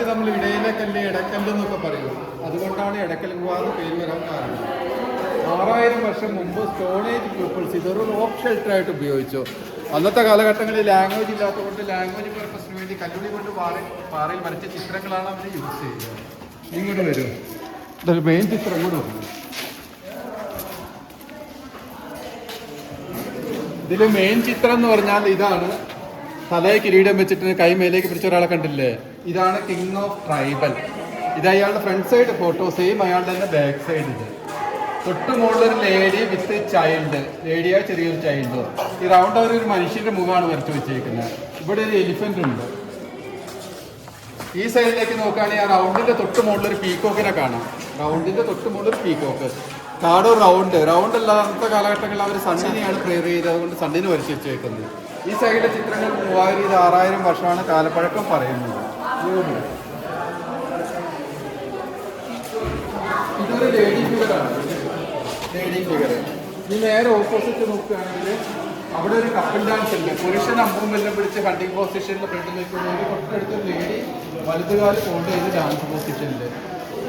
നാട്ടിൽ നമ്മൾ ഇടയിലേക്കല്ലേ ഇടക്കല്ല് എന്നൊക്കെ പറയും. അതുകൊണ്ടാണ് ഇടക്കൽ ഗുഹ എന്ന് പേര് വരാൻ കാരണം. 6000 വർഷം മുമ്പ് സ്റ്റോണേജ് പീപ്പിൾസ് ഇതൊരു റോക്ക് ഷെൽട്ടറായിട്ട് ഉപയോഗിച്ചു. അന്നത്തെ കാലഘട്ടങ്ങളിൽ ലാംഗ്വേജ് ഇല്ലാത്തതുകൊണ്ട് ലാംഗ്വേജ് പർപ്പസിന് വേണ്ടി കല്ലുടി കൊണ്ട് പാറയിൽ വരച്ച ചിത്രങ്ങളാണ് അവർ യൂസ് ചെയ്യുന്നത്. ഇങ്ങോട്ട് വരും, ഇതൊരു മെയിൻ ചിത്രം കൂടെ വരും. ഇതിൽ മെയിൻ ചിത്രം എന്ന് പറഞ്ഞാൽ ഇതാണ്. തലയെ കിരീടം വെച്ചിട്ട് കൈ മേലേക്ക് പിടിച്ച ഒരാളെ കണ്ടില്ലേ? ഇതാണ് കിങ് ഓഫ് ട്രൈബൽ. ഇത് അയാളുടെ ഫ്രണ്ട് സൈഡ് ഫോട്ടോ, സെയിം അയാളുടെ തന്നെ ബാക്ക് സൈഡ്. ഇത് തൊട്ട് മുകളിലൊരു ലേഡി വിത്ത് ചൈൽഡ്, ലേഡിയായ ചെറിയൊരു ചൈൽഡ്. ഈ റൗണ്ട് അവർ ഒരു മനുഷ്യന്റെ മുഖമാണ് വരച്ചു വെച്ചേക്കുന്നത്. ഇവിടെ ഒരു എലിഫന്റ് ഉണ്ട്. ഈ സൈഡിലേക്ക് നോക്കുകയാണെങ്കിൽ ആ റൗണ്ടിന്റെ തൊട്ട് മുകളിലൊരു പീക്കോക്കിനെ കാണാം. റൗണ്ടിന്റെ തൊട്ട് മുകളിലൊരു പീക്കോക്ക്. കാടോ റൗണ്ട് അല്ലാതെ അന്നത്തെ കാലഘട്ടങ്ങളിൽ അവർ സണ്ണിനെയാണ് പ്രെയർ ചെയ്തത്. അതുകൊണ്ട് സണ്ണിന് വരച്ചു വെച്ചേക്കുന്നത്. ഈ സൈഡിലെ ചിത്രങ്ങൾ 3000-6000 വർഷമാണ് കാലപ്പഴക്കം പറയുന്നത്. ഇതൊരു ലേഡി ഫിഗറാണ്. Lady figure. ഈ നേരെ ഓപ്പോസിറ്റ് നോക്കുകയാണെങ്കിൽ അവിടെ ഒരു കപ്പിൾ ഡാൻസ് ഉണ്ട്. പുരുഷൻ അമ്പും എല്ലാം പിടിച്ച് ഹണ്ടിങ് പൊസിഷനിൽ ഫ്രണ്ടിലേക്ക് പോകുന്നത്. തൊട്ടടുത്തൊരു ലേഡി വലതുകാല് കൊണ്ട് ചെയ്ത് ഡാൻസ് പൊസിഷനിൽ.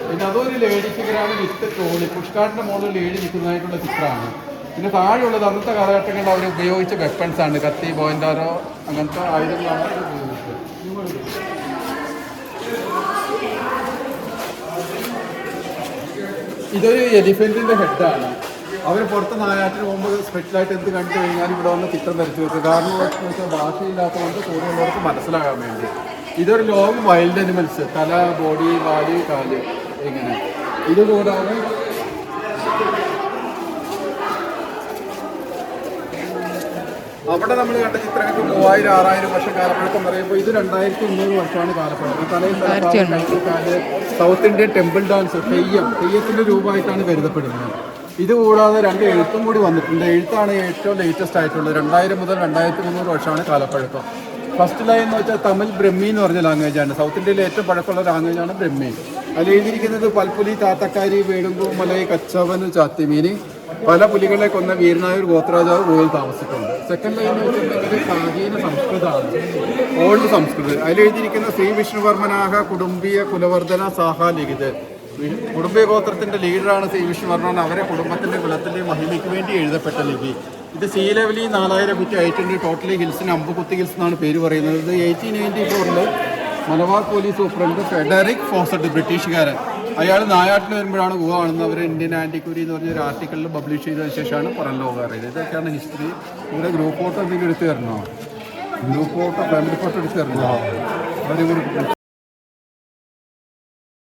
പിന്നെ അതൊരു ലേഡി ഫിഗറാണ് വിത്ത് ട്രോളി. പുഷ്കാട്ടിന്റെ മുകളിൽ ലേഡി നിൽക്കുന്നതായിട്ടുള്ള ചിത്രമാണ്. പിന്നെ താഴെയുള്ളത് അന്നത്തെ കാലഘട്ടങ്ങളിൽ അവർ ഉപയോഗിച്ച വെപ്പൺസ് ആണ്. കത്തി, പോയിന്റാറോ അങ്ങനത്തെ ആയുധങ്ങളാണ് അവർ ഉപയോഗിച്ചത്. ഇതൊരു എലിഫന്റിന്റെ ഹെഡാണ്. അവർ പുറത്ത് നായാട്ടിന് പോകുമ്പോൾ സ്പെഷ്യലായിട്ട് എന്ത് കണ്ടു കഴിഞ്ഞാൽ ഇവിടെ വന്ന് ചിത്രം വരച്ചു വെക്കുക. കാരണം ഭാഷയില്ലാത്തതുകൊണ്ട് കൂടുതലുള്ളവർക്ക് മനസ്സിലാകാൻ വേണ്ടി. ഇതൊരു ലോങ് വൈൽഡ് അനിമൽസ്, തല, ബോഡി, വാല്, കാല് ഇങ്ങനെ. ഇതുകൂടാതെ അവിടെ നമ്മൾ കണ്ട ചിത്രങ്ങൾക്ക് 3000-6000 വർഷം കാലപ്പഴക്കം പറയുമ്പോൾ ഇത് 2200 വർഷമാണ് കാലപ്പഴക്കം. തലയിൽ സൗത്ത് ഇന്ത്യൻ ടെമ്പിൾ ഡാൻസ്, തെയ്യത്തിൻ്റെ രൂപമായിട്ടാണ് കരുതപ്പെടുന്നത്. ഇതുകൂടാതെ 2 എഴുത്തും കൂടി വന്നിട്ടുണ്ട്. എഴുത്താണ് ഏറ്റവും ലേറ്റസ്റ്റ് ആയിട്ടുള്ളത്. 2000 മുതൽ 2300 വർഷമാണ് കാലപ്പഴക്കം. ഫസ്റ്റ് ലൈൻ എന്ന് വെച്ചാൽ തമിഴ് ബ്രഹ്മി എന്ന് പറഞ്ഞ ലാംഗ്വേജാണ്. സൗത്ത് ഇന്ത്യയിലെ ഏറ്റവും പഴക്കമുള്ള ലാംഗ്വേജാണ് ബ്രഹ്മി. അതിൽ എഴുതിയിരിക്കുന്നത് പൽപ്പുലി, താത്തക്കാരി, വേണുങ്കുമലൈ, കച്ചവന്, ചാത്തിമീനി. പല പുലികളെ കൊന്ന വീരനായ ഒരു ഗോത്രരാജാവ് കൂടുതൽ താമസിക്കുന്നുണ്ട്. സെക്കൻഡ് ലൈൻ എന്ന് വെച്ചിട്ടുണ്ടെങ്കിൽ പ്രാചീന സംസ്കൃതമാണ്, ഓൾഡ് സംസ്കൃതം. അതിലെഴുതിയിരിക്കുന്ന ശ്രീ വിഷ്ണുവർമ്മനാഹ കുടുംബീയ കുലവർദ്ധന സാഹ ലിഖിത്. കുടുംബീയ ഗോത്രത്തിന്റെ ലീഡറാണ് ശ്രീ വിഷ്ണുവർമ്മൻ. അവരെ കുടുംബത്തിന്റെ കുലത്തിന്റെയും മഹിമയ്ക്ക് വേണ്ടി എഴുതപ്പെട്ട ലിപി. ഇത് സീ ലെവലിൽ 4000 ഫീറ്റ് ഹൈറ്റുണ്ട്. ടോട്ടലി ഹിൽസിന് അമ്പുകുത്തി ഹിൽസ് എന്നാണ് പേര് പറയുന്നത്. ഇത് 1894 Malabar police superintendent Frederick Fawcett, ബ്രിട്ടീഷുകാരൻ, അയാൾ നായാട്ടിൽ വരുമ്പോഴാണ് ഗുഹ കാണുന്നത്. അവർ ഇന്ത്യൻ ആൻറ്റിക്വറി എന്ന് പറഞ്ഞൊരു ആർട്ടിക്കിളിൽ പബ്ലിഷ് ചെയ്തതിന് ശേഷമാണ് പുറം ലോകം അറിയുന്നത്. ഇതൊക്കെയാണ് ഹിസ്റ്ററി. ഇവിടെ ഗ്രൂപ്പ് ഫോട്ടോ എന്തെങ്കിലും എടുത്ത് തരണോ? ഗ്രൂപ്പ് ഫോട്ടോ, ഫാമിലി ഫോട്ടോ എടുത്ത് തരണോ? അവർ